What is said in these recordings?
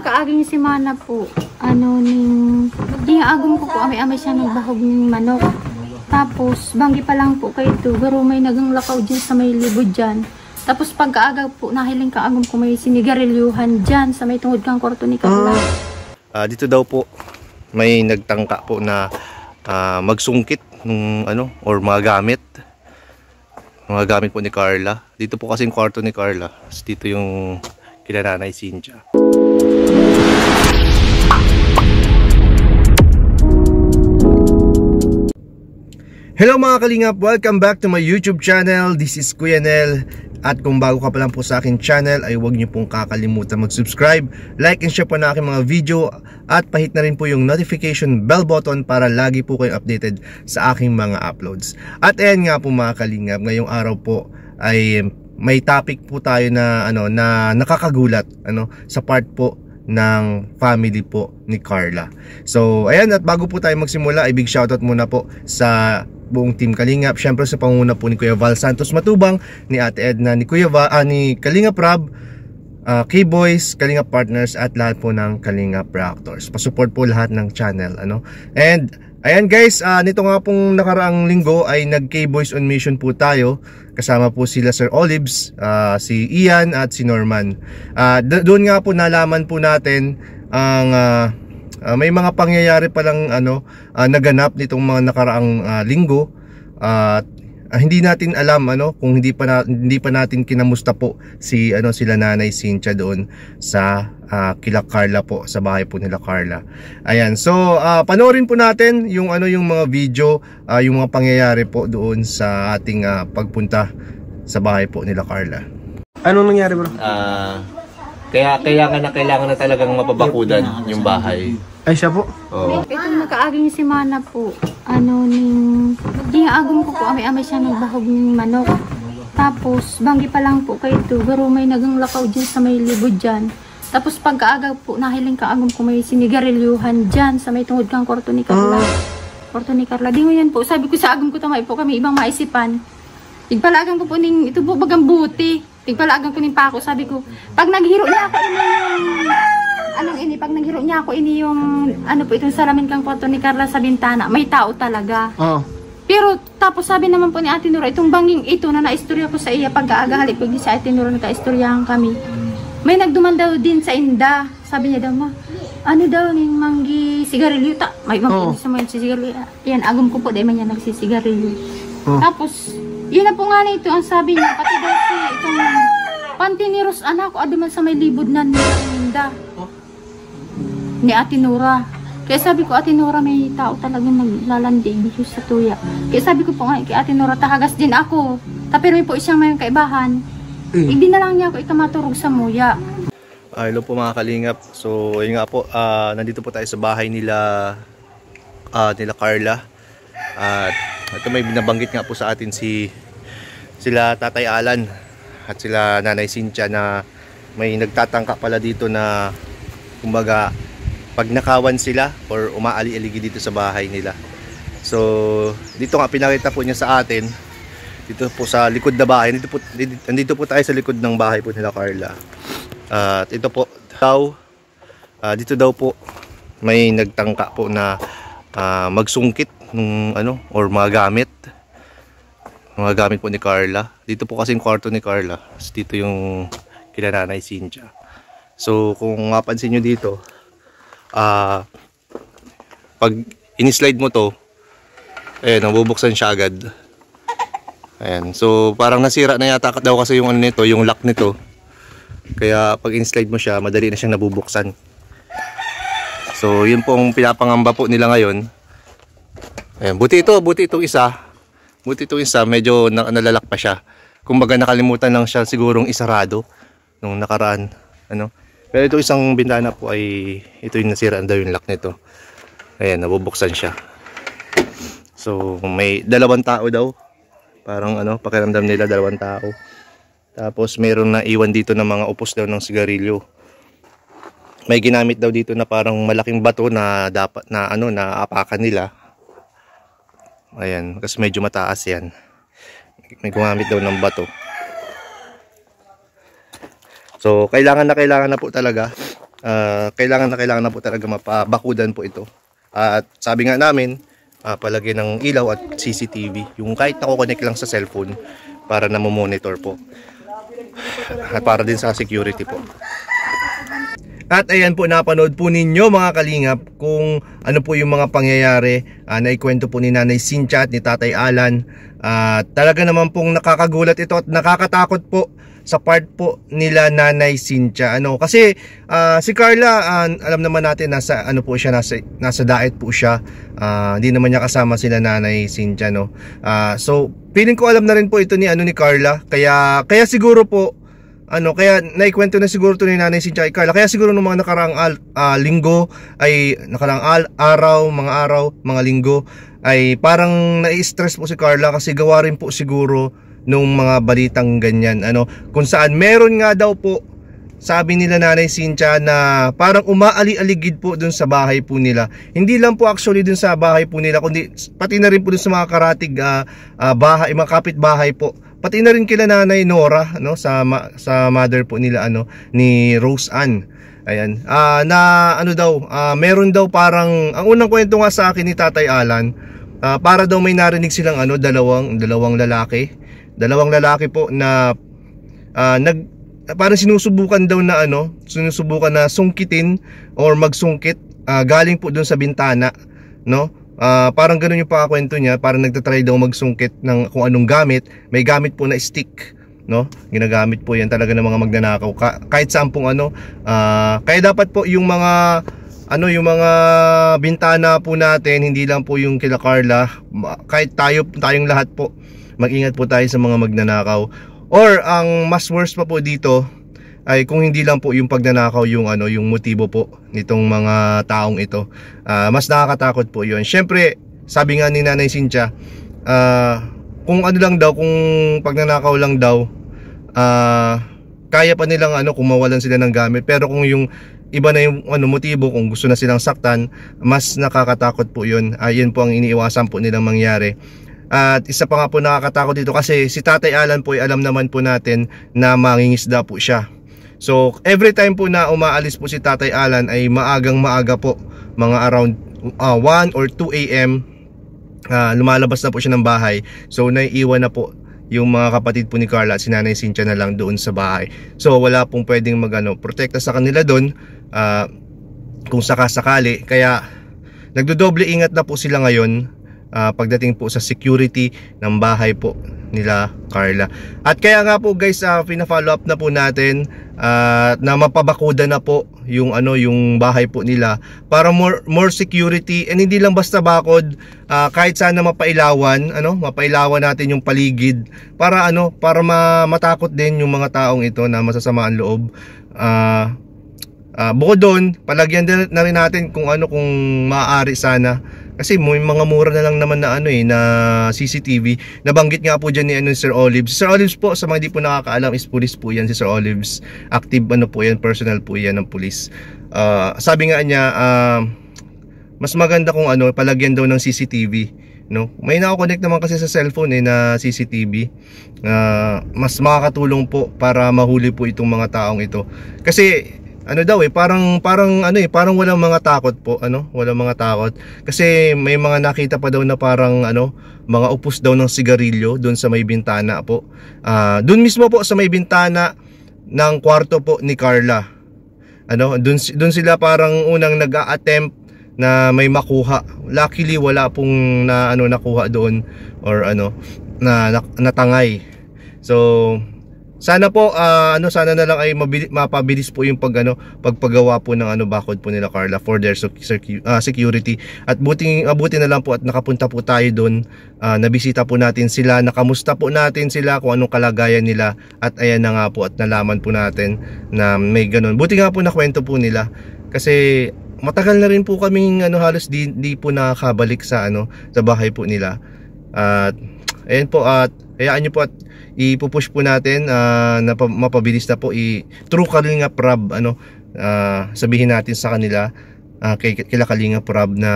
magkaaging semana po, agom ko po, amay-amay siya nagbahog ng manok. Tapos, banggi pa lang po kayo ito, garo may nagang lakaw dyan sa may libod dyan. Tapos, pagkaaga po, nahiling ka agom ko may sinigarilyuhan dyan sa may tungod kang kwarto ni Carla. Dito daw po, may nagtangka po na magsungkit ng or mga gamit po ni Carla. Dito po kasing kwarto ni Carla. Dito yung kila Nanay Cynthia. Hello mga kalingap! Welcome back to my YouTube channel. This is Kuya Nel. At kung bago ka pa lang po sa aking channel, ay huwag niyo pong kakalimutan mag-subscribe, like and share po na aking mga video, at pahit na rin po yung notification bell button para lagi po kayong updated sa aking mga uploads. At ayan nga po mga kalingap, ngayong araw po ay may topic po tayo na na nakakagulat sa part po ng family po ni Carla. So ayan, at bago po tayo magsimula ay big shoutout muna po sa buong team Kalingap, syempre sa panguna po ni Kuya Val Santos Matubang, ni Ate Edna, ni Kuya ni Kalingap Rob, K-Boys, Kalingap Partners, at lahat po ng Kalingap Reactors. Pasupport po lahat ng channel And ayan guys, nito nga pong nakaraang linggo ay nag K-Boys on mission po tayo. Kasama po sila Sir Olives, si Ian at si Norman. Doon nga po nalaman po natin ang may mga pangyayari palang naganap nitong mga nakaraang linggo. Hindi natin alam kung hindi pa natin kinamusta po sila Nanay Cynthia doon sa kila Carla po, sa bahay po nila Carla. Ayan, so panoorin po natin yung yung mga video, yung mga pangyayari po doon sa ating pagpunta sa bahay po nila Carla. Anong nangyari bro? Kaya kailangan na talagang mapabakudan yung bahay. Ay siya po? Oo. Itong nakaaging semana po, agom ko po, amay-amay siya nagbahog ng manok. Tapos, banggi pa lang po kayo ito, garo may nagang lakaw dyan sa may libod dyan. Tapos pagkaaga po, nahiling ka agom ko may sinigarilyuhan dyan sa may tungod kang kwarto ni Carla. Kwarto ni Carla, di mo yan po. Sabi ko sa agom ko tamay po kami ibang maisipan. Igpalagan ko po ning, ito po bagang buti. Igpalagan ko ning pako, sabi ko, pag naghiro niya ako pag naghiro niya ako yung itong salamin kang kwarto ni Carla sa bintana, may tao talaga. Pero tapos sabi naman po ni Ate Nora, itong banging ito na naistorya ko sa iya pagkaaga halip pag sa Ate Nora nakaistoryahan kami. May nagduman daw din sa Inda. Sabi niya daw ning manggi sigarilyo ta. May mga sa mga sigarilyo. Yan agom ko po dahil man niya nagsisigarilyo. Tapos yun na po nga nito ang sabi niya, pati daw itong pantiniros anak ko aduman sa may libod na Inda. Ni Ate Nora. Kaya sabi ko, Ate Nora, may tao talagang naglalandig dito sa tuya. Kaya sabi ko po nga, kay Ate Nora, tahagas din ako. Pero may po isang may kaibahan. Hindi na lang niya ako itumaturog sa muya. Hello po mga kalingap. So, yun nga po, nandito po tayo sa bahay nila Carla. At ito may binabanggit nga po sa atin sila Tatay Alan at sila Nanay Cynthia na may nagtatangka pala dito na kumbaga pag nakawan sila or umaali-aligi dito sa bahay nila. So dito nga pinakita po niya sa atin dito po sa likod na bahay. Nandito po tayo sa likod ng bahay po nila Carla. At ito po dito daw po may nagtangka po na magsungkit ng or mga gamit po ni Carla. Dito po kasing kwarto ni Carla. Dito yung kila Nanay Cynthia. So kung mapansin nyo dito, pag in-slide mo to, ayan, nabubuksan siya agad. Ayan, so parang nasira na yata daw kasi yung nito, yung lock nito. Kaya pag in-slide mo siya, madali na siyang nabubuksan. So yun pong pinapangamba po nila ngayon. Ayan, buti itong isa, medyo nalalak pa siya. Kumbaga nakalimutan lang siya sigurong isarado nung nakaraan, Pero ito isang bintana po ay ito yung nasiraan daw yung lock nito. Ayan, nabubuksan siya. So may dalawang tao daw. Parang pakiramdam nila dalawang tao. Tapos mayroon na iwan dito ng mga upos daw ng sigarilyo. May ginamit daw dito na parang malaking bato na dapat na naapakan nila. Ayan, kasi medyo mataas yan. May gumamit daw ng bato. So kailangan na po talaga kailangan na po talaga mapabakudan po ito. At sabi nga namin, palagay ng ilaw at CCTV, yung kahit nako-connect lang sa cellphone para na monitor po. At para din sa security po. At ayan po, napanood po ninyo mga kalingap kung ano po yung mga pangyayari na ikwento po ni Nanay Cynthia at ni Tatay Alan. Talaga naman pong nakakagulat ito at nakakatakot po sa part po nila Nanay Cynthia. Kasi si Carla, alam naman natin nasa ano po siya, nasa diet po siya. Hindi naman niya kasama sila Nanay Cynthia, no. So feeling ko alam na rin po ito ni Carla. Kaya siguro po kaya naikwento na siguro to ni Nanay Cynthia kay Carla. Kaya siguro nung mga nakaraang linggo ay mga linggo ay parang nai-stress po si Carla kasi gawa rin po siguro nung mga balitang ganyan. Kung saan meron nga daw po, sabi nila Nanay Cynthia, na parang umaali-aligid po dun sa bahay po nila. Hindi lang po actually dun sa bahay po nila, kundi pati na rin po dun sa mga karatig bahay, mga kapitbahay po. Pati na rin kila Nanay Nora, sa mother po nila ni Rose Ann. Ayan. Meron daw parang ang unang kwento nga sa akin ni Tatay Alan, para daw may narinig silang dalawang lalaki. Dalawang lalaki po na parang sinusubukan na sungkitin or magsungkit galing po doon sa bintana, no? Parang ganoon yung pakakwento niya, parang nagtatry daw magsungkit ng kung anong gamit. May gamit po na stick, no? Ginagamit po yan talaga ng mga magnanakaw kahit saan pong kaya dapat po yung mga bintana po natin, hindi lang po yung kila Carla, kahit tayong lahat po, mag-ingat po tayo sa mga magnanakaw. Or ang mas worst pa po dito ay kung hindi lang po yung pagnanakaw yung motibo po nitong mga taong ito. Mas nakakatakot po yun. Syempre, sabi nga ni Nanay Cynthia, kung kung pagnanakaw lang daw, kaya pa nilang kung mawalan sila ng gamit. Pero kung yung iba na yung motibo, kung gusto na silang saktan, mas nakakatakot po yun. Yun po ang iniiwasan po nilang mangyari. At isa pa nga po nakakatakot dito kasi si Tatay Alan po ay alam naman po natin na mangingisda po siya. So every time po na umaalis po si Tatay Alan ay maaga po, mga around 1 or 2 AM, lumalabas na po siya ng bahay. So naiiwan na po yung mga kapatid po ni Carla at si Nanay Cynthia na lang doon sa bahay. So wala pong pwedeng protekta sa kanila doon kung sakasakali. Kaya nagdodoble ingat na po sila ngayon pagdating po sa security ng bahay po nila Carla. At kaya nga po guys, pina-follow up na po natin na mapabakuda na po yung bahay po nila para more security, and hindi lang basta bakod, kahit sana mapailawan natin yung paligid para matakot din yung mga taong ito na masasama ang loob. Bukod doon, palagyan na rin natin kung maaari sana. Kasi may mga mura na lang naman na na CCTV. Nabanggit nga po dyan ni Sir Olives. Sir Olives po, sa mga di po nakakaalam, is police po yan si Sir Olives. Active po yan, personal po yan ng police. Sabi nga niya, mas maganda kung palagyan daw ng CCTV, no? May nako-connect naman kasi sa cellphone na CCTV. Mas makakatulong po para mahuli po itong mga taong ito. Kasi parang walang mga takot po, walang mga takot. Kasi may mga nakita pa daw na parang mga upos daw ng sigarilyo doon sa may bintana po. Doon mismo po sa may bintana ng kwarto po ni Carla. Doon sila parang unang nag-a-attempt na may makuha. Luckily wala pong nakuha doon or na natangay. So sana po sana na lang ay mapabilis po yung pagpagawa po ng bakod po nila Carla for their security. At buti na lang po at nakapunta po tayo doon, nabisita po natin sila, nakamusta po natin sila kung anong kalagayan nila, at ayan na nga po at nalaman po natin na may ganun. Buti nga po nakwento po nila kasi matagal na rin po kaming halos di po nakakabalik sa sa bahay po nila. At ayan po, at hayaan nyo po at ipupush po natin na mapabilis na po through Kalingap Rob, sabihin natin sa kanila, kila Kalingap Rob, na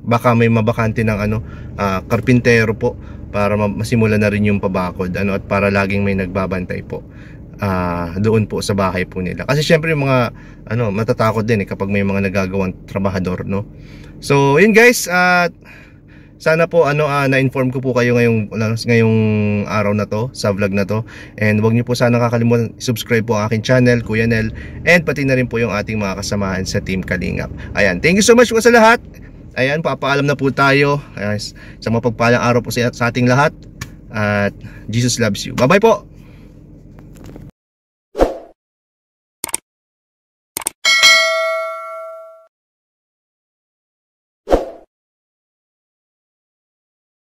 baka may mabakante ng karpintero po para masimulan na rin yung pabakod, at para laging may nagbabantay po. doon po sa bahay po nila. Kasi syempre yung mga matatakot din kapag may mga nagagawang trabahador, no. So yun guys, sana po na-inform ko po kayo ngayong araw na to, sa vlog na to. And wag niyo po sana kakalimutan subscribe po ang aking channel, Kuya Nel, and pati na rin po yung ating mga kasamahan sa Team Kalingap. Ayan, thank you so much po sa lahat. Ayan, papaalam na po tayo. Ayan, sa mapagpalang araw po sa ating lahat. At Jesus loves you. Bye bye po.